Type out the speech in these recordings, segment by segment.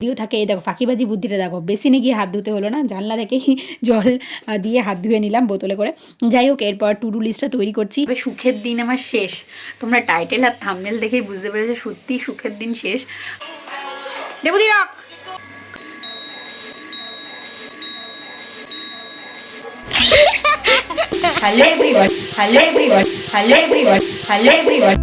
দিয়েও থাকে। এই দেখো ফাঁকিবাজি বুদ্ধিটা দেখো, বেসিনে গিয়ে হাত ধুতে হলো না, জানলা থেকেই জল দিয়ে হাত ধুয়ে নিলাম বোতলে করে। যাই হোক, এরপর টু ডু লিস্টটা তৈরি করছি। সুখের দিন আমার শেষ, তোমরা টাইটেল আর থাম্বনেল দেখেই বুঝতে পেরেছো সত্যি সুখের দিন শেষ। দেবদি রক। Hello everyone, hello everyone, hello everyone, hello everyone.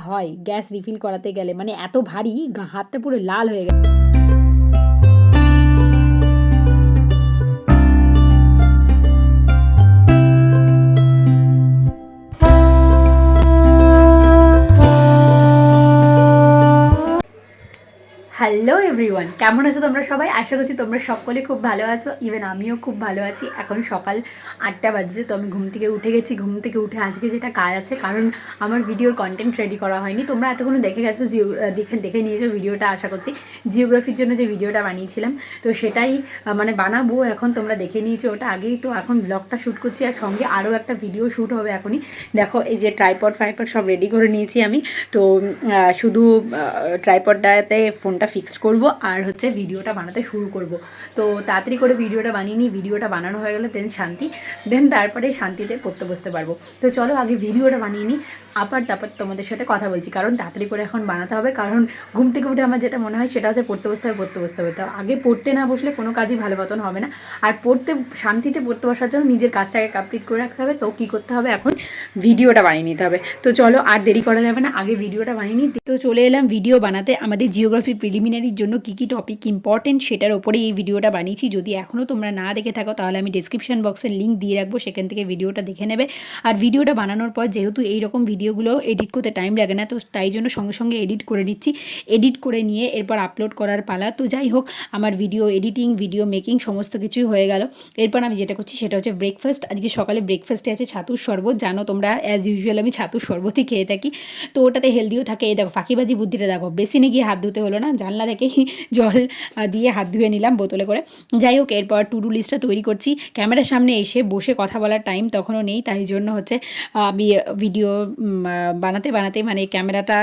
হয় গ্যাস রিফিল করাতে গেলে, মানে এত ভারী হাতটা পুরো লাল হয়ে গেছে। হ্যালো এভরিওয়ান, কেমন আছো তোমরা সবাই? আশা করছি তোমরা সকলে খুব ভালো আছো, ইভেন আমিও খুব ভালো আছি। এখন সকাল 8টা বাজছে, তো আমি ঘুম থেকে উঠে গেছি। ঘুম থেকে উঠে আজকে যেটা কাজ আছে, কারণ আমার ভিডিওর কন্টেন্ট রেডি করা হয়নি, তোমরা এতক্ষণ দেখে গেছো, দেখে নিয়েছো ভিডিওটা। আশা করছি জিওগ্রাফির জন্য যে ভিডিওটা বানিয়েছিলাম, তো সেটাই মানে বানাবো এখন। তোমরা দেখে নিয়েছো ওটা আগেই, তো এখন ব্লগটা শ্যুট করছি, আর সঙ্গে আরও একটা ভিডিও শ্যুট হবে এখনই। দেখো এই যে ট্রাইপড সব রেডি করে নিয়েছি আমি, তো শুধু ট্রাইপডটাতে ফোনটা ফিক্সড করব আর হচ্ছে ভিডিওটা বানাতে শুরু করব। তো তাড়াতাড়ি করে ভিডিওটা বানিয়ে নিই, ভিডিওটা বানানো হয়ে গেলে দেন তারপরে শান্তিতে পড়তে বসতে পারবো। তো চলো আগে ভিডিওটা বানিয়ে নিই, তারপর তোমাদের সাথে কথা বলছি, কারণ তাড়াতাড়ি করে এখন বানাতে হবে। কারণ ঘুম থেকে উঠে আমার যেটা মনে হয় সেটা হচ্ছে পড়তে বসতে হবে। তো আগে পড়তে না বসলে কোনো কাজই ভালো মতন হবে না। আর শান্তিতে পড়তে বসার জন্য নিজের কাজটাকে কমপ্লিট করে রাখতে হবে। তো কী করতে হবে, এখন ভিডিওটা বানিয়ে নিতে হবে। তো চলো আর দেরি করা যাবে না, আগে ভিডিওটা বানিয়ে নিই। তো চলে এলাম ভিডিও বানাতে। আমাদের জিওগ্রাফি প্রিলিমিনারির জন্য কী কী টপিক ইম্পর্টেন্ট সেটার ওপরে এই ভিডিওটা বানিয়েছি। যদি এখনও তোমরা না দেখে থাকো তাহলে আমি ডিসক্রিপশন বক্সের লিঙ্ক দিয়ে রাখবো, সেখান থেকে ভিডিওটা দেখে নেবে। আর ভিডিওটা বানানোর পর যেহেতু এইরকম ভিডিওগুলো এডিট করতে টাইম লাগে না, তো তাই জন্য সঙ্গে সঙ্গে এডিট করে নিচ্ছি। এডিট করে নিয়ে এরপর আপলোড করার পালা। তো যাই হোক, আমার ভিডিও এডিটিং, ভিডিও মেকিং সমস্ত কিছুই হয়ে গেল। এরপর আমি যেটা করছি সেটা হচ্ছে ব্রেকফাস্ট। আজকে সকালে ব্রেকফাস্টে আছে ছাতুর শরবত। জানো তোমরা অ্যাজ ইউজুয়াল আমি ছাতুর শরবতই খেয়ে থাকি, তো ওটাতে হেলদিও থাকে। এই দেখো ফাঁকিবাজি বুদ্ধিটা দেখো, বেসিনে গিয়ে হাত ধুতে হলো না, জানলা থেকেই জল দিয়ে হাত ধুয়ে নিলাম বোতলে করে। যাই হোক, এরপর টু ডু লিস্টটা তৈরি করছি। ক্যামেরার সামনে এসে বসে কথা বলার টাইম তখনও নেই, তাই জন্য হচ্ছে আমি ভিডিও বানাতে মানে ক্যামেরাটা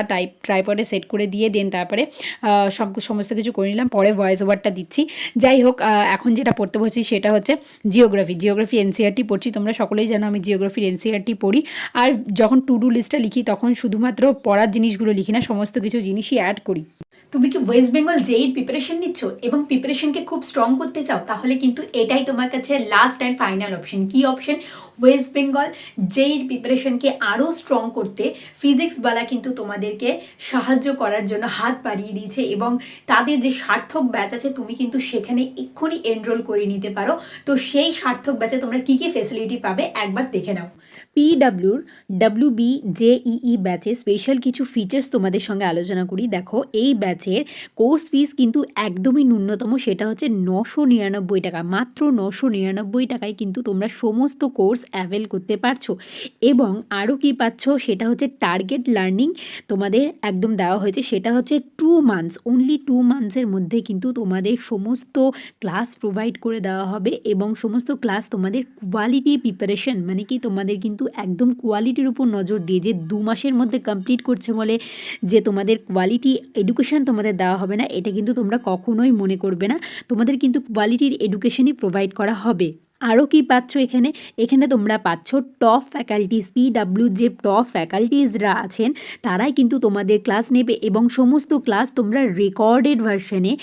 ট্রাইপডে সেট করে দিয়ে দেন তারপরে সমস্ত কিছু করে নিলাম, পরে ভয়েস ওভারটা দিচ্ছি। যাই হোক, এখন যেটা পড়তে বসছি সেটা হচ্ছে জিওগ্রাফি এনসিআরটি পড়ছি। তোমরা সকলেই জানো আমি জিওগ্রাফির এনসিআরটি পড়ি। আর যখন টু ডু লিস্টটা লিখি তখন শুধুমাত্র পড়ার জিনিসগুলো লিখি না, সমস্ত কিছু জিনিসই অ্যাড করি। তুমি কি ওয়েস্ট বেঙ্গল জেইর প্রিপারেশন নিচ্ছ এবং প্রিপারেশনকে খুব স্ট্রং করতে চাও, তাহলে কিন্তু এটাই তোমার কাছে লাস্ট অ্যান্ড ফাইনাল অপশন। কি অপশন? ওয়েস্ট বেঙ্গল জেইর প্রিপারেশনকে আরও স্ট্রং করতে ফিজিক্সওয়ালা কিন্তু তোমাদেরকে সাহায্য করার জন্য হাত বাড়িয়ে দিয়েছে, এবং তাদের যে সার্থক ব্যাচ আছে তুমি কিন্তু সেখানে এক্ষুনি এনরোল করে নিতে পারো। তো সেই সার্থক ব্যাচে তোমরা কী কী ফেসিলিটি পাবে একবার দেখে নাও। WBCS ব্যাচে স্পেশাল কিছু ফিচার্স তোমাদের সঙ্গে আলোচনা করি। দেখো, এই ব্যাচের কোর্স ফিস কিন্তু একদমই ন্যূনতম, সেটা হচ্ছে 999 টাকা। মাত্র 999 টাকায় কিন্তু তোমরা সমস্ত কোর্স অ্যাভেল করতে পারছো। এবং আরও কি পাচ্ছ, সেটা হচ্ছে টার্গেট লার্নিং তোমাদের একদম দেওয়া হয়েছে। সেটা হচ্ছে 2 মান্থস, অনলি 2 মান্থসের মধ্যে কিন্তু তোমাদের সমস্ত ক্লাস প্রোভাইড করে দেওয়া হবে, এবং সমস্ত ক্লাস তোমাদের কোয়ালিটি প্রিপারেশন, মানে কি তোমাদের কিন্তু একদম কোয়ালিটির উপর নজর দিয়ে, যে 2 মাসের মধ্যে কমপ্লিট করছে বলে যে তোমাদের কোয়ালিটি এডুকেশন তোমাদের দেওয়া হবে না, এটা কিন্তু তোমরা কখনোই মনে করবে না। তোমাদের কিন্তু কোয়ালিটির এডুকেশনই প্রোভাইড করা হবে। আরও কি পাচ্ছ এখানে তোমরা পাচ্ছ টপ ফ্যাকাল্টিস। যে টপ ফ্যাকাল্টিসরা আছেন তারাই কিন্তু তোমাদের ক্লাস নেবে, এবং সমস্ত ক্লাস তোমরা রেকর্ডেড ভার্সনে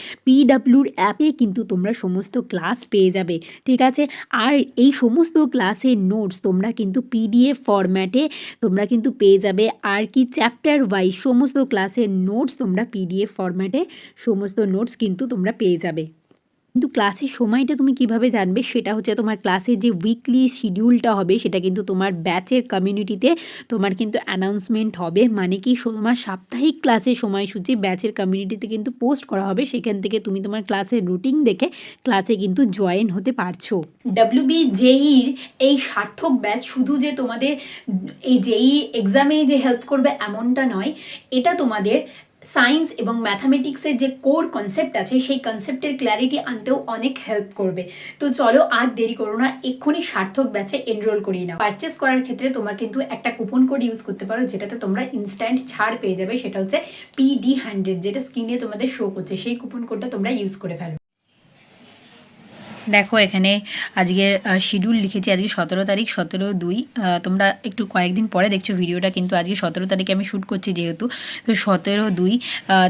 অ্যাপে কিন্তু তোমরা সমস্ত ক্লাস পেয়ে যাবে, ঠিক আছে? আর এই সমস্ত ক্লাসের নোটস তোমরা কিন্তু PDF ফরম্যাটে তোমরা কিন্তু পেয়ে যাবে। আর কি চ্যাপ্টার ওয়াইজ সমস্ত ক্লাসের নোটস তোমরা PDF ফরম্যাটে সমস্ত নোটস কিন্তু তোমরা পেয়ে যাবে। কিন্তু ক্লাসের সময়টা তুমি কিভাবে জানবে, সেটা হচ্ছে তোমার ক্লাসের যে উইকলি শিডিউলটা হবে সেটা কিন্তু তোমার ব্যাচের কমিউনিটিতে তোমার কিন্তু অ্যানাউন্সমেন্ট হবে। মানে কি, তোমার সাপ্তাহিক ক্লাসের সময়সূচি ব্যাচের কমিউনিটিতে কিন্তু পোস্ট করা হবে, সেখান থেকে তুমি তোমার ক্লাসের রুটিন দেখে ক্লাসে কিন্তু জয়েন হতে পারছো। WBJEর এই সার্থক ব্যাচ শুধু যে তোমাদের এই JEE এক্সামে যে হেল্প করবে এমনটা নয়, এটা তোমাদের সায়েন্স এবং ম্যাথামেটিক্সের যে কোর কনসেপ্ট আছে সেই কনসেপ্টের ক্ল্যারিটি আনতেও অনেক হেল্প করবে। তো চলো আর দেরি করো না, এক্ষুনি সার্থক ব্যাচে এনরোল করিয়ে নাও। পারচেস করার ক্ষেত্রে তোমার কিন্তু একটা কুপন কোড ইউজ করতে পারো, যেটাতে তোমরা ইনস্ট্যান্ট ছাড় পেয়ে যাবে। সেটা হচ্ছে PD100, যেটা স্ক্রিনে তোমাদের শো করছে। সেই কুপন কোডটা তোমরা ইউজ করে ফেলো। দেখো এখানে আজকের শিডিউল লিখেছি, আজকে 17 তারিখ, 17/2। তোমরা একটু কয়েকদিন পরে দেখছো ভিডিওটা, কিন্তু আজকে 17 তারিখে আমি শ্যুট করছি যেহেতু, তো 17/2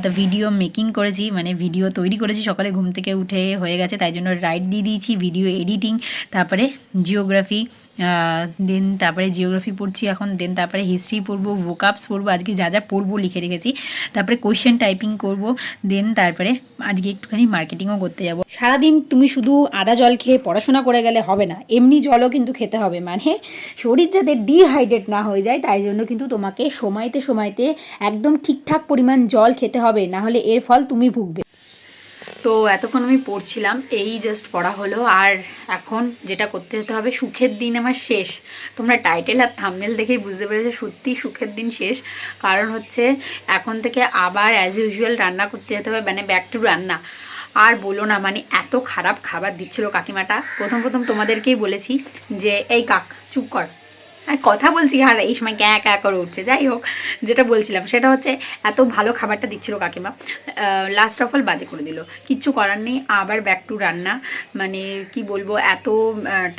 তা ভিডিও মেকিং করেছি, মানে ভিডিও তৈরি করেছি। সকালে ঘুম থেকে উঠে হয়ে গেছে, তাই জন্য রাইট দিয়ে দিয়েছি, ভিডিও এডিটিং, তারপরে জিওগ্রাফি, দেন তারপরে জিওগ্রাফি পড়ছি এখন, দেন তারপরে হিস্ট্রি পড়বো, ভোকাবস পড়বো, আজকে যা যা পড়বো লিখে রেখেছি, তারপরে কোয়েশ্চেন টাইপিং করব, দেন তারপরে আজকে একটুখানি মার্কেটিংও করতে যাব। সারাদিন তুমি শুধু আদা জল খেয়ে পড়াশোনা করে গেলে হবে না, এমনি জলও কিন্তু খেতে হবে, মানে শরীর যাতে ডিহাইড্রেট না হয়ে যায় তাই জন্য কিন্তু তোমাকে সময়তে সময়তে একদম ঠিকঠাক পরিমাণ জল খেতে হবে, না হলে এর ফল তুমি ভুগবে। তো এতক্ষণ আমি পড়ছিলাম, এই জাস্ট পড়া হলো। আর এখন যেটা করতে যেতে হবে, সুখের দিন আমার শেষ। তোমরা টাইটেল আর থাম্বনেল দেখেই বুঝতে পেরেছো সত্যি সুখের দিন শেষ। কারণ হচ্ছে এখন থেকে আবার অ্যাজ ইউজুয়াল রান্না করতে যেতে হবে, মানে ব্যাক টু রান্না। আর বলো না, মানে এত খারাপ খাবার দিচ্ছিল কাকিমাটা। প্রথম তোমাদেরকেই বলেছি যে এই কাক চুপ কর, কথা বলছি, আর এই সময় ক্যা ক্যা করে উঠছে। যাই হোক, যেটা বলছিলাম সেটা হচ্ছে এত ভালো খাবারটা দিচ্ছিল কাকিমা, লাস্ট অফ অল বাজে করে দিল। কিচ্ছু করার নেই, আবার ব্যাক টু রান্না। মানে কি বলবো, এত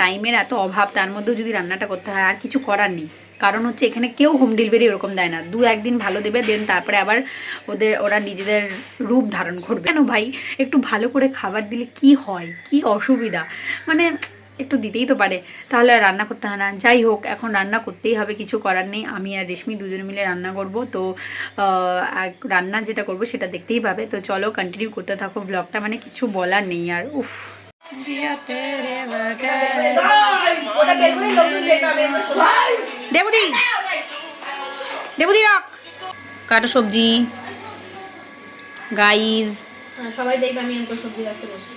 টাইমের এত অভাব, তার মধ্যেও যদি রান্নাটা করতে হয়, আর কিছু করার নেই। কারণ হচ্ছে এখানে কেউ হোম ডেলিভারি ওরকম দেয় না, 2-1 দিন ভালো দেবে, দেন তারপরে আবার ওরা নিজেদের রূপ ধারণ করবে। কেন ভাই, একটু ভালো করে খাবার দিলে কি হয়, কি অসুবিধা, মানে একটু দিতেই তো পারে, তাহলে আর রান্না করতে হয় না। যাই হোক, এখন রান্না করতেই হবে, কিছু করার নেই। আমি আর রেশমি দুজনে মিলে রান্না করব। তো আর রান্না যেটা করব সেটা দেখতেই পাবে। তো চলো কন্টিনিউ করতে থাকো ব্লগটা, মানে কিছু বলার নেই আর। উফ, দেবুদি দেবুদি রক কাটো সবজি গাইজ, সবাই দেখবে আমি এরকম সবজি রাখতে বসছি।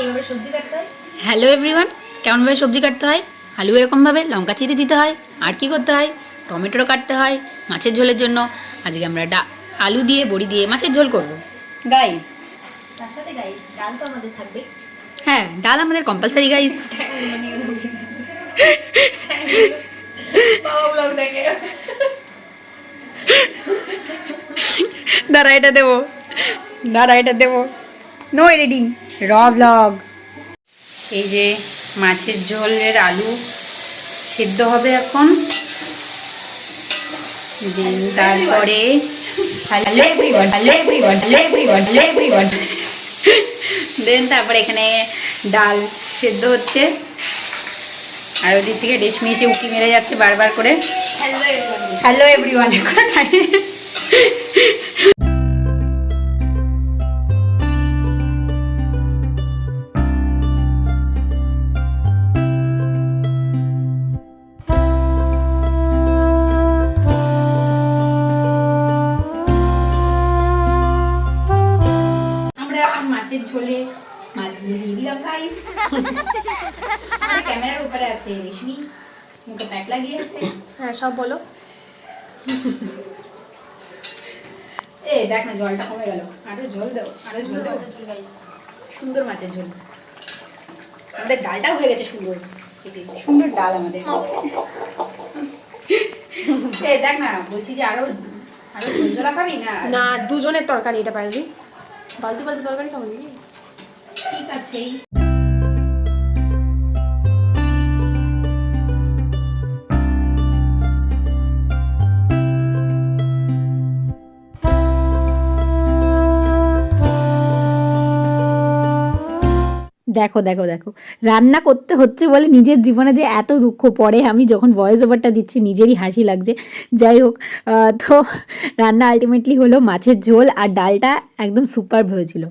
এইভাবে সবজি কাটতে হয়। হ্যালো এভরিওয়ান, কেমনভাবে সবজি কাটতে হয়? আলু এরকমভাবে, লঙ্কা চিড়ে দিতে হয়, আর কি করতে হয়, টমেটো কাটতে হয় মাছের ঝোলের জন্য। আজকে আমরা আলু দিয়ে বড়ি দিয়ে মাছের ঝোল করব গাইজ। তার সাথে গাইস ডাল তো আমাদের থাকবে। হ্যাঁ, ডাল আমাদের কম্পালসারি গাইজ। বাবা ব্লগ দেখে। দাঁড়া এটা দেবো, নো এডিটিং, র ব্লগ। এই যে মাছের ঝোলের আলু সেদ্ধ হবে এখন, দেন তারপরে দেন তারপরে এখানে ডাল সেদ্ধ হচ্ছে, আর ওদিক থেকে রেশমি এসে উঁকি মেরে যাচ্ছে বারবার করে। Hello everyone. মাছের ঝোলে মাছগুলো দিয়ে দিলাম গাইস। ক্যামেরার উপরে আছে রেশমি, মুখে প্যাক লাগিয়েছে। হ্যাঁ সব বলো। এ দেখ না, জলটা কমে গেল, আরো জল দাও, সুন্দর মাছের ঝোল। আমাদের ডালটাও হয়ে গেছে সুন্দর, সুন্দর ডাল আমাদের। এ দেখ না, বলছি যে আরো ঝোল ঝোলা খাবি না? না, দুজনের তরকারি, এটা পাইলি বালতি তরকারি খাবো নাকি? ঠিক আছে। দেখো রান্না করতে হচ্ছে বলে নিজের জীবনে যে এত দুঃখ পড়ে, আমি যখন ভয়েস ওভারটা দিচ্ছি নিজেরই হাসি লাগছে। যাই হোক, তো রান্না আলটিমেটলি হলো মাছের ঝোল, আর ডালটা একদম সুপারব হয়েছিল।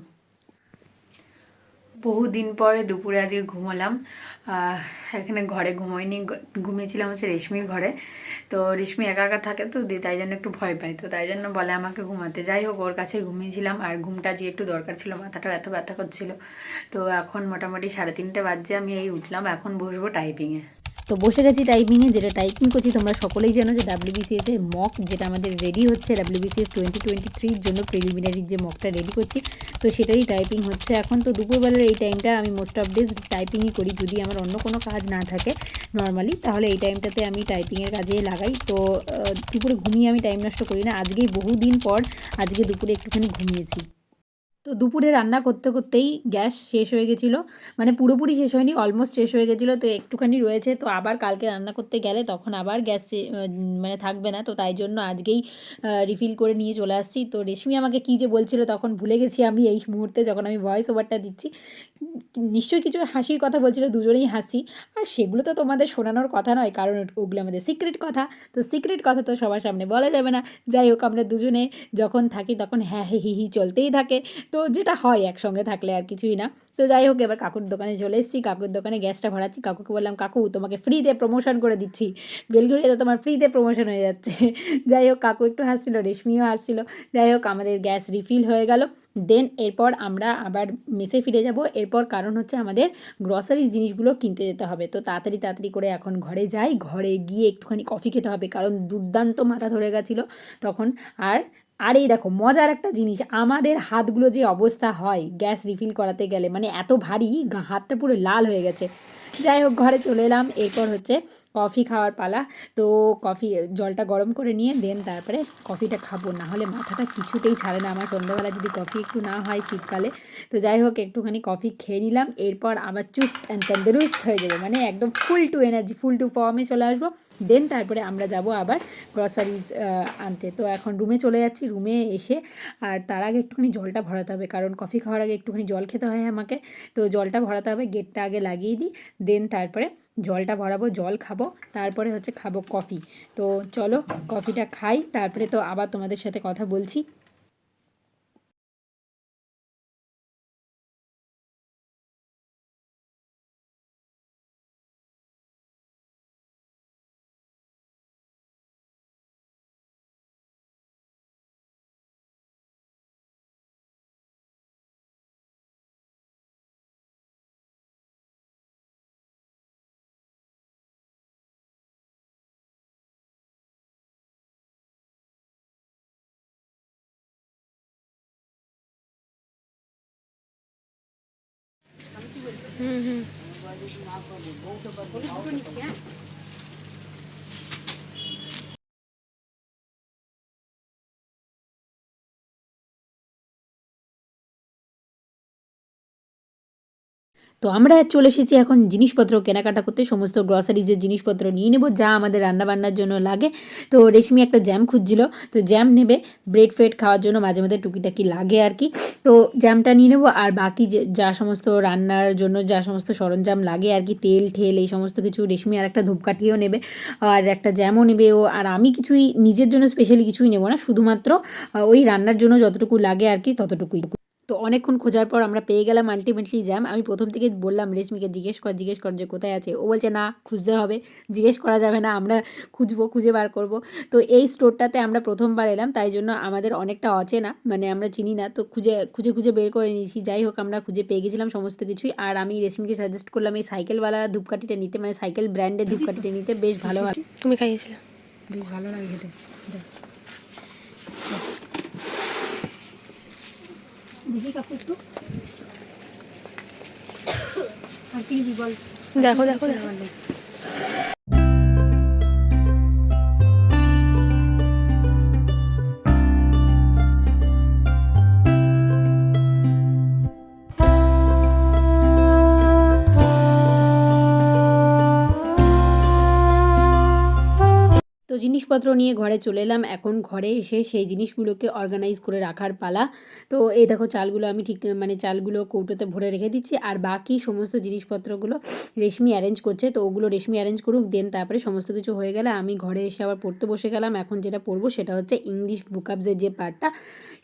বহুদিন পরে দুপুরে আজকে ঘুমালাম। এখানে ঘরে ঘুমোয়নি, ঘুমিয়েছিলাম হচ্ছে রেশমির ঘরে। তো রেশমি একা একা থাকে তো তাই জন্য একটু ভয় পাই, তো তাই জন্য বলে আমাকে ঘুমাতে। যাই হোক, ওর কাছে ঘুমিয়েছিলাম আর ঘুমটা যে একটু দরকার ছিল, মাথাটা এত ব্যথা করছিল। তো এখন মোটামুটি 3:30 বাজছে, আমি এই উঠলাম, এখন বসবো টাইপিংয়ে। তো বসে গেছি টাইপিংয়ে, যেটা টাইপিং করছি তোমরা সকলেই জানো যে WBCS এর মক যেটা আমাদের রেডি হচ্ছে, WBCS 2023 জন্য প্রিলিমিনারির যে মকটা রেডি করছি, তো সেটারই টাইপিং হচ্ছে এখন। তো দুপুরবেলার এই টাইমটা আমি মোস্ট অফ ডেজ টাইপিংই করি, যদি আমার অন্য কোনো কাজ না থাকে নর্মালি, তাহলে এই টাইমটাতে আমি টাইপিংয়ের কাজে লাগাই। তো দুপুরে ঘুমিয়ে আমি টাইম নষ্ট করি না, আজকেই বহুদিন পর আজকে দুপুরে একটুখানি ঘুমিয়েছি। তো দুপুরে রান্না করতে করতেই গ্যাস শেষ হয়ে গেছিলো, মানে পুরোপুরি শেষ হয়নি, অলমোস্ট শেষ হয়ে গেছিলো। তো একটুখানি রয়েছে, তো আবার কালকে রান্না করতে গেলে তখন আবার গ্যাস মানে থাকবে না, তো তাই জন্য আজকেই রিফিল করে নিয়ে চলে আসছি। তো রেশমি আমাকে কী যে বলছিল তখন ভুলে গেছি আমি এই মুহূর্তে, যখন আমি ভয়েস ওভারটা দিচ্ছি। নিশ্চয়ই কিছু হাসির কথা বলছিল, দুজনেই হাসি, আর সেগুলো তো তোমাদের শোনানোর কথা নয়, কারণ ওগুলো আমাদের সিক্রেট কথা। তো সিক্রেট কথা তো সবার সামনে বলা যাবে না। যাই হোক, আমরা দুজনে যখন থাকি তখন হ্যাঁ হি হি চলতেই থাকে, তো যেটা হয় একসঙ্গে থাকলে, আর কিছুই না। তো যাই হোক, এবার কাকুর দোকানে চলে এসেছি, কাকুর দোকানে গ্যাসটা ভরাচ্ছি। কাকুকে বললাম, কাকু তোমাকে ফ্রিতে প্রমোশন করে দিচ্ছি, বেলঘড়িয়াতে তোমার ফ্রিতে প্রমোশন হয়ে যাচ্ছে। যাই হোক, কাকু একটু হাসছিল, রেশমিও হাসছিল। যাই হোক, আমাদের গ্যাস রিফিল হয়ে গেল। দেন এরপর আমরা আবার মেসে ফিরে যাব। এরপর কারণ হচ্ছে আমাদের গ্রসারি জিনিসগুলো কিনতে যেতে হবে। তো তাড়াতাড়ি তাড়াতাড়ি করে এখন ঘরে যাই, ঘরে গিয়ে একটুখানি কফি খেতে হবে, কারণ দুর্দান্ত মাথা ধরে গেছিলো তখন। আর এই দেখো মজার একটা জিনিস, আমাদের হাতগুলো যে অবস্থা হয় গ্যাস রিফিল করাতে গেলে, মানে এত ভারী, হাতটা পুরো লাল হয়ে গেছে। যাই হোক, ঘরে চলে এলাম, এরপর হচ্ছে কফি খাওয়ার পালা। তো কফি জলটা গরম করে নিয়ে দেন তারপরে কফিটা খাবো, না হলে মাথাটা কিছুতেই ছাড়ে না আমার সন্ধ্যাবেলা যদি কফি একটু না হয় শীতকালে। তো যাই হোক, একটুখানি কফি খেয়ে নিলাম, এরপর আবার চুস্ট অ্যান্ড তন্দুরুস্ত হয়ে যাবে, মানে একদম ফুল টু এনার্জি, ফুল টু ফর্মে চলে আসবো। দেন তারপরে আমরা যাব আবার গ্রসারিজ আনতে। তো এখন রুমে চলে যাচ্ছি, রুমে এসে আর তার আগে একটুখানি জলটা ভরাতে হবে, কারণ কফি খাওয়ার আগে একটুখানি জল খেতে হয় আমাকে। তো জলটা ভরাতে হবে, গেটটা আগে লাগিয়ে দিই, দেন তারপরে জলটা ভরাবো, জল খাবো, তারপরে হচ্ছে খাবো কফি। তো চলো কফিটা খাই, তারপরে তো আবার তোমাদের সাথে কথা বলছি। তো আমরা চলে এসেছি এখন জিনিসপত্র কেনাকাটা করতে, সমস্ত গ্রসারিজের জিনিসপত্র নিয়ে নেবো যা আমাদের রান্নাবান্নার জন্য লাগে। তো রেশমি একটা জ্যাম খুঁজছিল, তো জ্যাম নেবে, ব্রেড ফ্রেড খাওয়ার জন্য মাঝে মাঝে টুকিটাকি লাগে আর কি। তো জ্যামটা নিয়ে নেবো, আর বাকি যে যা সমস্ত রান্নার জন্য যা সমস্ত সরঞ্জাম লাগে আর কি, তেল ঠেল এই সমস্ত কিছু, রেশমি আর একটা ধূপকাঠিও নেবে, আর একটা জ্যামও নেবে ও। আর আমি কিছুই নিজের জন্য স্পেশালি কিছুই নেবো না, শুধুমাত্র ওই রান্নার জন্য যতটুকু লাগে আর কি ততটুকুই। তো অনেকক্ষণ খোঁজার পর আমরা পেয়ে গেলাম আলটিমেটলি জ্যাম। আমি প্রথম থেকে বললাম রেশমিকে, জিজ্ঞেস কর যে কোথায় আছে। ও বলছে না, খুঁজতে হবে, জিজ্ঞেস করা যাবে না, আমরা খুঁজবো, খুঁজে বার করব। তো এই স্টোরটাতে আমরা প্রথমবার এলাম, তাই জন্য আমাদের অনেকটা অচেনা, মানে আমরা চিনি না, তো খুঁজে খুঁজে খুঁজে বের করে নিয়েছি। যাই হোক, আমরা খুঁজে পেয়ে গেছিলাম সমস্ত কিছুই। আর আমি রেশমিকে সাজেস্ট করলাম এই সাইকেলওয়ালা ধূপকাঠিটা নিতে, মানে সাইকেল ব্র্যান্ডের ধূপকাঠিটা নিতে, বেশ ভালো হয়। তুমি খাইয়েছিলে, বেশ ভালো লাগে খেতে। দেখি কাপড় একটু আর কি বল। দেখো দেখো দেখো। তো জিনিসপত্র নিয়ে ঘরে চলে এলাম। এখন ঘরে এসে সেই জিনিসগুলোকে অর্গানাইজ করে রাখার পালা। তো এই দেখো চালগুলো আমি ঠিক মানে চালগুলো কৌটোতে ভরে রেখে দিচ্ছি, আর বাকি সমস্ত জিনিসপত্রগুলো রেশমি অ্যারেঞ্জ করছে। তো ওগুলো রেশমি অ্যারেঞ্জ করুক, দেন তারপরে সমস্ত কিছু হয়ে গেলে আমি ঘরে এসে আবার পড়তে বসে গেলাম। এখন যেটা পড়বো সেটা হচ্ছে ইংলিশ ভোকাবসের যে পার্টটা,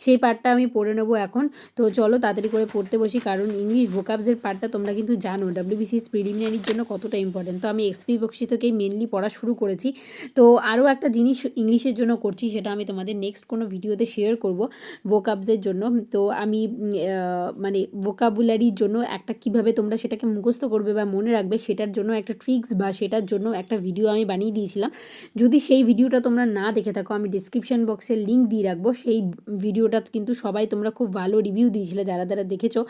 সেই পার্টটা আমি পড়ে নেবো এখন। তো চলো তাড়াতাড়ি করে পড়তে বসি, কারণ ইংলিশ ভোকাবসের পার্টটা তোমরা কিন্তু জানো WBCS প্রিলিমিনারির জন্য কতটা ইম্পর্টেন্ট। তো আমি এক্সপি বক্সি থেকেই মেনলি পড়া শুরু করেছি। তো আরও একটা জিনিস ইংলিশের জন্য করছি, সেটা আমি তোমাদের নেক্সট কোনো ভিডিওতে শেয়ার করব ভোকাবসের জন্য। তো আমি মানে ভোকাবুলারির জন্য একটা কিভাবে তোমরা সেটাকে মুখস্থ করবে বা মনে রাখবে সেটার জন্য একটা ট্রিক্স বা সেটার জন্য একটা ভিডিও আমি বানিয়ে দিয়েছিলাম। যদি সেই ভিডিওটা তোমরা না দেখে থাকো, আমি ডিসক্রিপশন বক্সে লিঙ্ক দিয়ে রাখবো। সেই ভিডিওটা কিন্তু সবাই তোমরা খুব ভালো রিভিউ দিয়েছিলে, যারা যারা দেখেছো।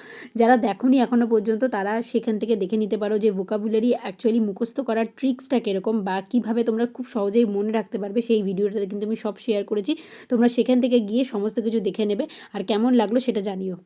যারা দেখোনি এখনও পর্যন্ত তারা সেখান থেকে দেখে নিতে পারো যে ভোকাবুলারি অ্যাকচুয়ালি মুখস্থ করার ট্রিক্সটা কীরকম বা কীভাবে তোমরা খুব সহজেই মনে রাখতে পারবে। সেই ভিডিওটাতে কিন্তু আমি সব শেয়ার করেছি, তোমরা সেখান থেকে গিয়ে সমস্ত কিছু দেখে নেবে, আর কেমন লাগলো সেটা জানিও।